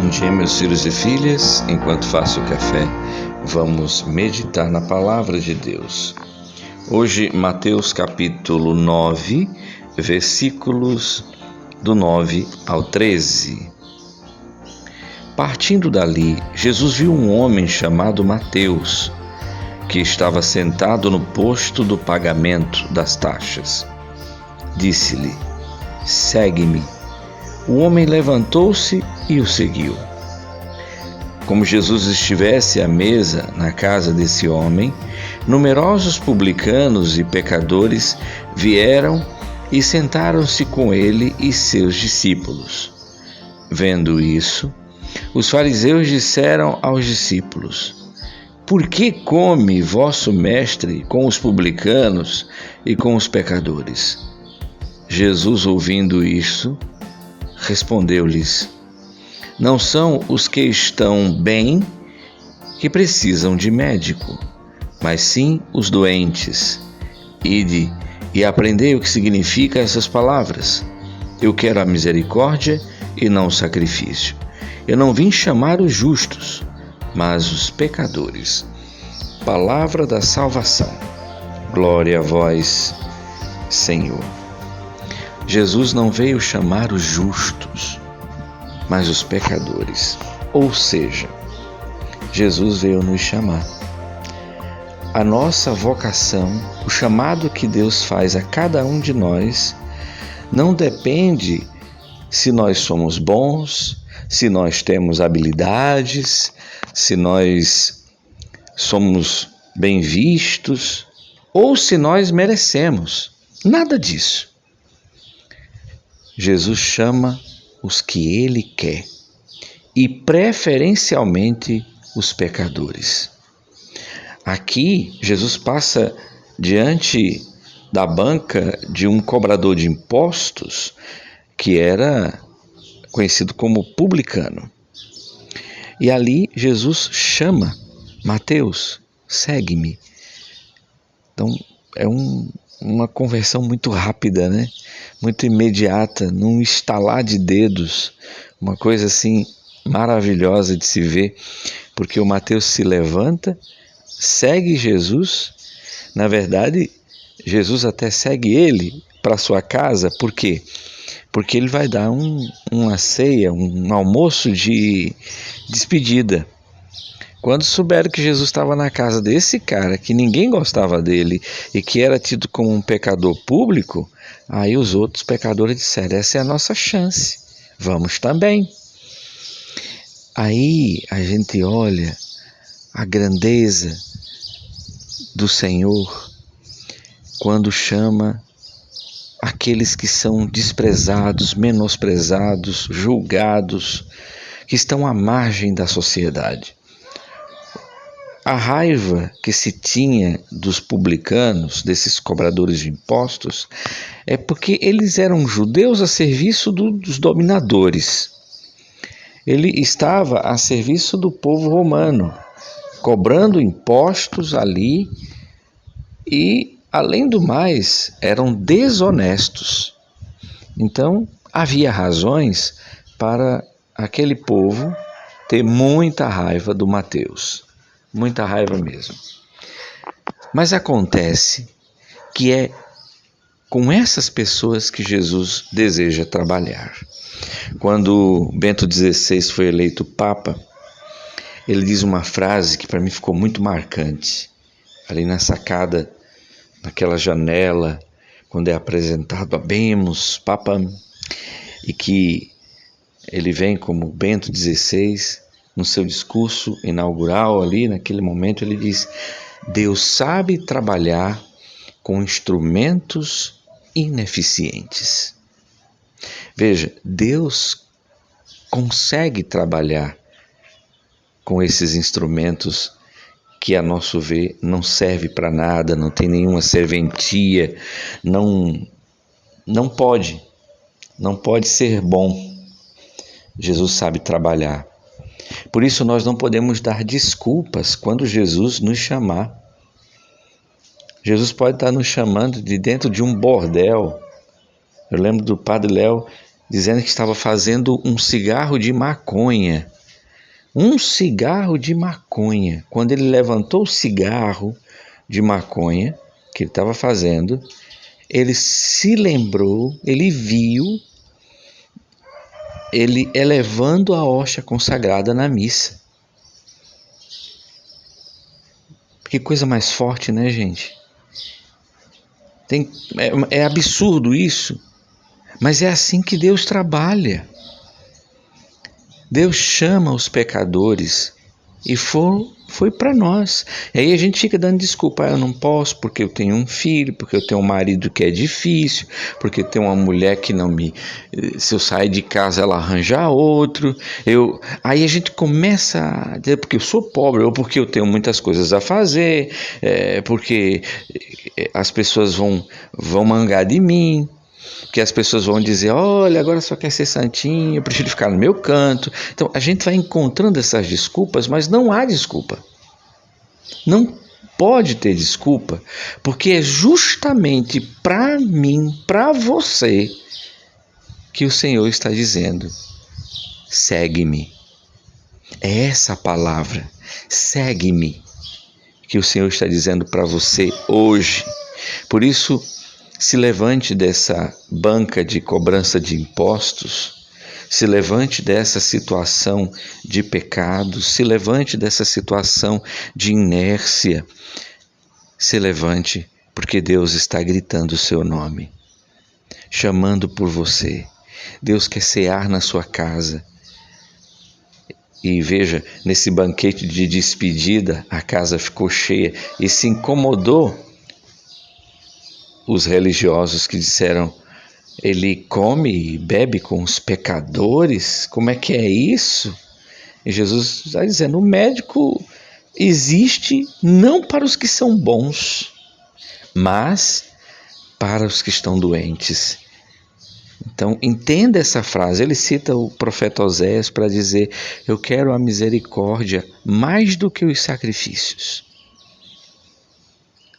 Bom dia, meus filhos e filhas. Enquanto faço o café, vamos meditar na palavra de Deus. Hoje, Mateus capítulo 9, versículos do 9 ao 13. Partindo dali, Jesus viu um homem chamado Mateus, que estava sentado no posto do pagamento das taxas. Disse-lhe: "Segue-me." O homem levantou-se e o seguiu. Como Jesus estivesse à mesa na casa desse homem, numerosos publicanos e pecadores vieram e sentaram-se com ele e seus discípulos. Vendo isso, os fariseus disseram aos discípulos: "Por que come vosso mestre com os publicanos e com os pecadores?" Jesus, ouvindo isso, respondeu-lhes: "Não são os que estão bem que precisam de médico, mas sim os doentes. Ide e aprendei o que significam essas palavras. Eu quero a misericórdia e não o sacrifício. Eu não vim chamar os justos, mas os pecadores." Palavra da salvação. Glória a vós, Senhor. Jesus não veio chamar os justos, mas os pecadores. Ou seja, Jesus veio nos chamar. A nossa vocação, o chamado que Deus faz a cada um de nós, não depende se nós somos bons, se nós temos habilidades, se nós somos bem vistos, ou se nós merecemos. Nada disso. Jesus chama os que Ele quer e preferencialmente os pecadores. Aqui, Jesus passa diante da banca de um cobrador de impostos que era conhecido como publicano. E ali Jesus chama Mateus: "Segue-me." Então, é uma conversão muito rápida, né? Muito imediata, num estalar de dedos, uma coisa assim maravilhosa de se ver, porque o Mateus se levanta, segue Jesus. Na verdade, Jesus até segue ele para sua casa. Por quê? Porque ele vai dar uma ceia, um almoço de despedida. Quando souberam que Jesus estava na casa desse cara, que ninguém gostava dele e que era tido como um pecador público, aí os outros pecadores disseram: "Essa é a nossa chance, vamos também." Aí a gente olha a grandeza do Senhor quando chama aqueles que são desprezados, menosprezados, julgados, que estão à margem da sociedade. A raiva que se tinha dos publicanos, desses cobradores de impostos, é porque eles eram judeus a serviço dos dominadores. Ele estava a serviço do povo romano, cobrando impostos ali e, além do mais, eram desonestos. Então, havia razões para aquele povo ter muita raiva do Mateus. Muita raiva mesmo. Mas acontece que é com essas pessoas que Jesus deseja trabalhar. Quando Bento XVI foi eleito Papa, ele diz uma frase que para mim ficou muito marcante. Ali na sacada, naquela janela, quando é apresentado Habemus Papam, e que ele vem como Bento XVI, no seu discurso inaugural ali, naquele momento, ele diz: "Deus sabe trabalhar com instrumentos ineficientes." Veja, Deus consegue trabalhar com esses instrumentos que, a nosso ver, não serve para nada, não tem nenhuma serventia, não pode ser bom. Jesus sabe trabalhar. Por isso nós não podemos dar desculpas quando Jesus nos chamar. Jesus pode estar nos chamando de dentro de um bordel. Eu lembro do Padre Léo dizendo que estava fazendo um cigarro de maconha um cigarro de maconha. Quando ele levantou o cigarro de maconha que ele estava fazendo, ele se lembrou, ele viu ele elevando a hóstia consagrada na missa. Que coisa mais forte, né, gente? É absurdo isso, mas é assim que Deus trabalha. Deus chama os pecadores e foi para nós. E aí a gente fica dando desculpa, eu não posso porque eu tenho um filho, porque eu tenho um marido que é difícil, porque eu tenho uma mulher que não me... Se eu sair de casa ela arranja outro. Aí a gente começa a dizer porque eu sou pobre, ou porque eu tenho muitas coisas a fazer, porque as pessoas vão mangar de mim. Que as pessoas vão dizer, olha, agora só quer ser santinho, eu prefiro ficar no meu canto. Então a gente vai encontrando essas desculpas, mas não há desculpa. Não pode ter desculpa, porque é justamente para mim, para você, que o Senhor está dizendo, segue-me. É essa a palavra, segue-me, que o Senhor está dizendo para você hoje. Por isso, se levante dessa banca de cobrança de impostos, se levante dessa situação de pecado, se levante dessa situação de inércia, se levante porque Deus está gritando o seu nome, chamando por você. Deus quer cear na sua casa. E veja, nesse banquete de despedida, a casa ficou cheia e se incomodou os religiosos que disseram, ele come e bebe com os pecadores? Como é que é isso? E Jesus está dizendo, o médico existe não para os que são bons, mas para os que estão doentes. Então, entenda essa frase. Ele cita o profeta Oséias para dizer, eu quero a misericórdia mais do que os sacrifícios.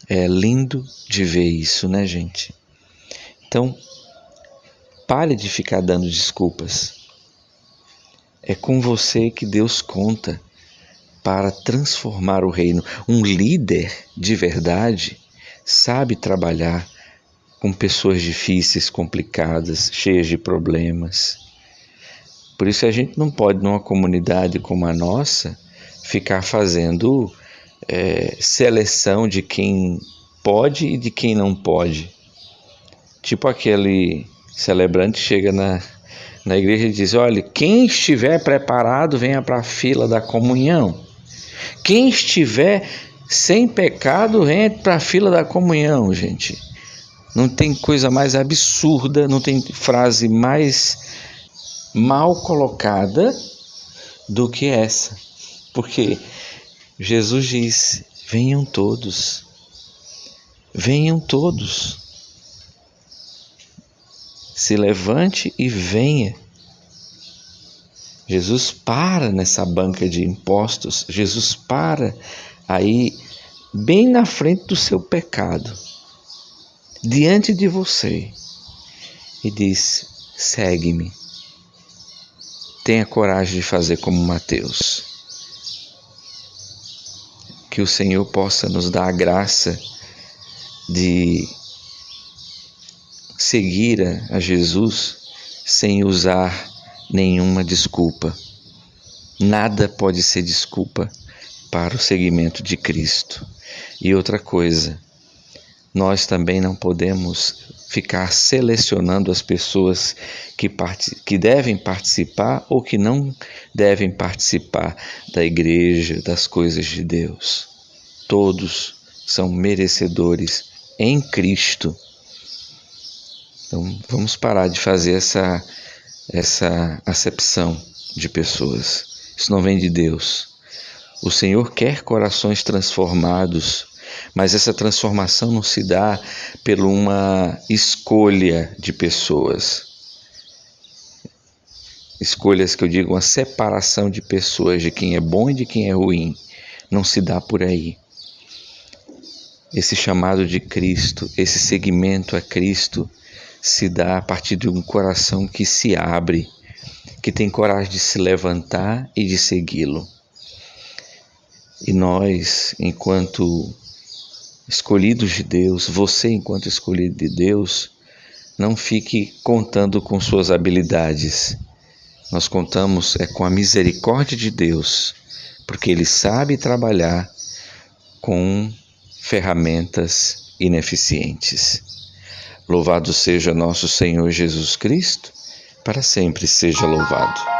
É lindo de ver isso, né, gente? Então, pare de ficar dando desculpas. É com você que Deus conta para transformar o reino. Um líder de verdade sabe trabalhar com pessoas difíceis, complicadas, cheias de problemas. Por isso a gente não pode, numa comunidade como a nossa, ficar fazendo seleção de quem pode e de quem não pode. Tipo aquele celebrante chega na igreja e diz, olha, quem estiver preparado venha para a fila da comunhão. Quem estiver sem pecado venha para a fila da comunhão, gente. Não tem coisa mais absurda, não tem frase mais mal colocada do que essa. Porque Jesus diz, venham todos. Venham todos. Se levante e venha. Jesus para nessa banca de impostos. Jesus para aí, bem na frente do seu pecado, diante de você, e diz, segue-me. Tenha coragem de fazer como Mateus. Que o Senhor possa nos dar a graça de seguir a Jesus sem usar nenhuma desculpa. Nada pode ser desculpa para o seguimento de Cristo. E outra coisa, nós também não podemos ficar selecionando as pessoas que devem participar ou que não devem participar da igreja, das coisas de Deus. Todos são merecedores em Cristo. Então, vamos parar de fazer essa acepção de pessoas. Isso não vem de Deus. O Senhor quer corações transformados, mas essa transformação não se dá por uma escolha de pessoas. Escolhas que eu digo, uma separação de pessoas, de quem é bom e de quem é ruim. Não se dá por aí. Esse chamado de Cristo, esse seguimento a Cristo, se dá a partir de um coração que se abre, que tem coragem de se levantar e de segui-lo. E nós, enquanto escolhidos de Deus, você enquanto escolhido de Deus, não fique contando com suas habilidades. Nós contamos com a misericórdia de Deus, porque Ele sabe trabalhar com ferramentas ineficientes. Louvado seja nosso Senhor Jesus Cristo, para sempre seja louvado.